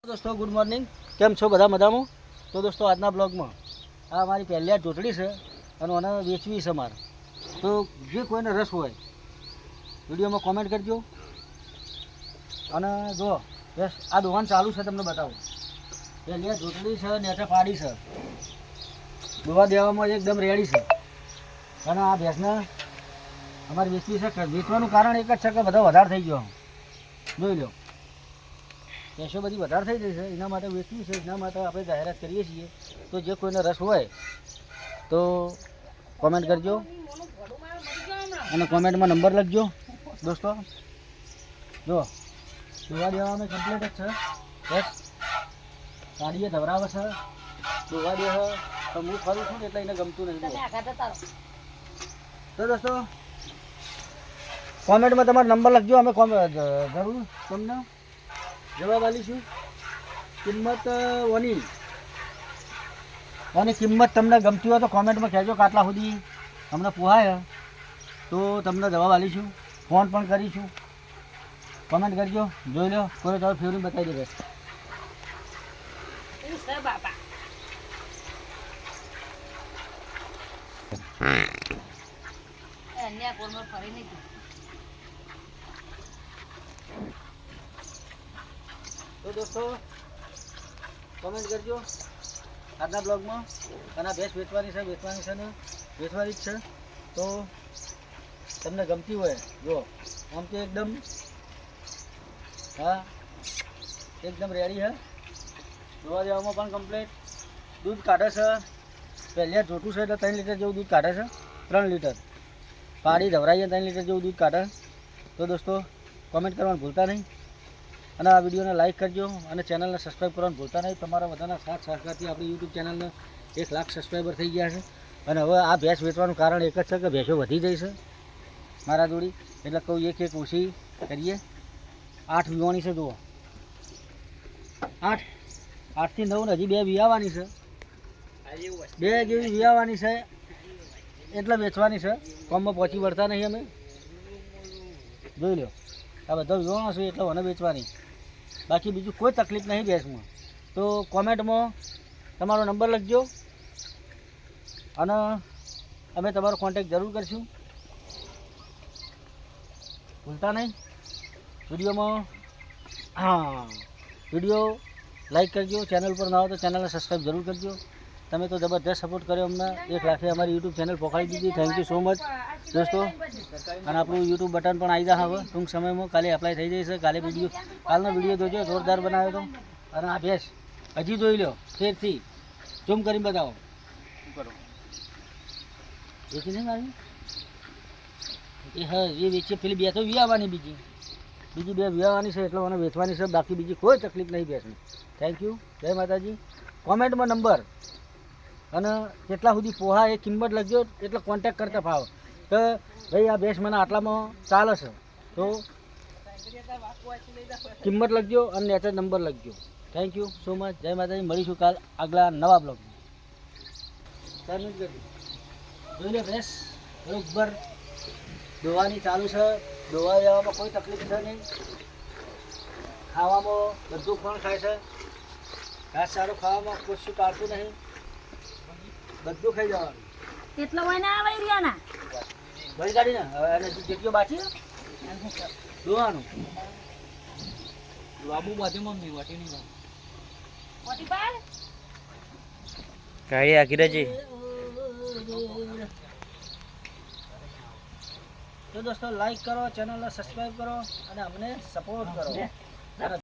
दोस्तों good morning केम छो बधा मजामा। तो दोस्तों आज ब्लॉग में आ मारी पहली आ चोटड़ी से और वेचवी से मार। तो जे कोई ने रस हो वीडियो में कॉमेंट करजो। जो बस आ दुकान चालू है तमने बताओ पहली आ चोटड़ी से नेचा पाड़ी से दुआ देवा में एकदम रेडी से। आ भैंसने अमारी वेचवी से वेचवानुं कारण एक ज कि बधा वधार थई गयो जोई लो भैंसो बधी वधार थई गई है एना माटे वेचवी है एना माटे आपणे जाहेरात करीए छीए। तो जे कोईने रस होय तो कॉमेंट करजो અને कॉमेंट में नंबर लखजो। दोस्तों जो दुआ देवा में कम्प्लीट ज छे बस गाड़ीए धवरावे छे दुआ दे है तो हूँ फरू छूँ एटले एने गमतुं नहीं। तो दोस्तों कॉमेंट में तमारो नंबर लखजो अमे जरूर तमने जवाब आलीशुं। किंमत ओनी किंमत तमने गमती हो तो कॉमेंट में कहेजो काटला सुधी अमने पोहाय तो तमने जवाब आलीशुं। फोन पण करीशुं कॉमेंट करजो जोई लो कोई तो फेवरी बताई देवे। तो दोस्तों कॉमेंट करजो आज ब्लॉग में अना भैंस वेचवानी है ने वेचवानी ज छे। तो तमने गमती होय जो आम तो एकदम हाँ एकदम रेडी है जोवा देवामां पण कम्प्लीट दूध काढे छे। पहले जोटू है 3 लीटर जेवुं दूध काढे छे 3 लीटर पाड़ी धवराईए 3 लीटर जेवुं दूध काढे। तो दोस्तों कॉमेंट करवानुं भूलता नहीं અને આ વિડીયોને લાઇક કરજો અને ચેનલને સબસ્ક્રાઈબ કરવાનું ભૂલતા નહીં। તમારા બધાના સાથ સહકારથી આપણી યુટ્યુબ ચેનલને 1 લાખ સબસ્ક્રાઈબર થઈ ગયા છે અને હવે આ ભેંસ વેચવાનું કારણ એક જ છે કે ભેંસો વધી જઈ છે મારા જોડી એટલે કહું એક ઓછી કરીએ। 8 વિવાણી છે જુઓ 8 થી 9 ને હજી 2 વિયાવાની છે 2 જેવી વિયાવાની છે એટલે વેચવાની છે કોમમાં પહોંચી વળતા નહીં અમે જોઈ લો આ બધા વિવાણો છે એટલે મને વેચવાની बाकी बीजू कोई तकलीफ नहीं भैंस में। तो कॉमेंट में तमारो नंबर लखजो अने अमे तमारो कॉन्टेक्ट जरूर करशुं भूलता नहीं। वीडियो में हाँ वीडियो लाइक करजो चैनल पर ना हो तो चैनल ने सब्सक्राइब जरूर करजो। तमे तो जबरदस्त सपोर्ट कर्यो अमने 1 लाखे अमारी यूट्यूब चैनल पकड़ी दीधी। थैंक यू सो मच दोस्तों। અને આપણું यूट्यूब बटन પણ આવી જશે હવે ટૂંક સમયમાં કાલે એપ્લાય થઈ જશે। કાલે વિડીયો કાલનો વિડીયો જોજો જોરદાર બનાવ્યો તો। અને આ ભેંસ હજી જોઈ લો ફેરથી ઝૂમ કરીને બતાવો શું કરો વેચી નહીં મારી એ હા એ વેચી પેલી બે તો વિયાવાની બીજી 2 વિયાવાની છે એટલે મને વેચવાની છે બાકી બીજી કોઈ તકલીફ નહીં ભેંસની। થેન્ક યુ જય માતાજી। કોમેન્ટમાં નંબર અને કેટલા સુધી પોહા એ કિંમત લખજો એટલે કોન્ટેક્ટ કરતા ફાવ तो भाई आ भैंस मैंने आटला में चाले से तो किंमत लखजो और नेचर नंबर लखजो। थैंक यू सो मच जय माता जी। मळीशुं काल आगला नवा ब्लॉग में। जोई लो भैंस बरोबर दोवानी चालू है दोवा देवामां कोई तकलीफ है नहीं। खावामां बधुं पण खाय छे घास चारो खावामां कशुं काढतुं नहीं बधुं खाई जवानुं કેટલો મહિના આવે રિયાના બળી કાઢી ને હવે અને જેટલો બાકી જોવાનું બાબુ બાજુ મમ્મી વાટી નહીં વાટી પાડ કાઈ આખી રજી। तो दोस्तों लाइक करो चैनल ने सब्सक्राइब करो અને અમને સપોર્ટ કરો।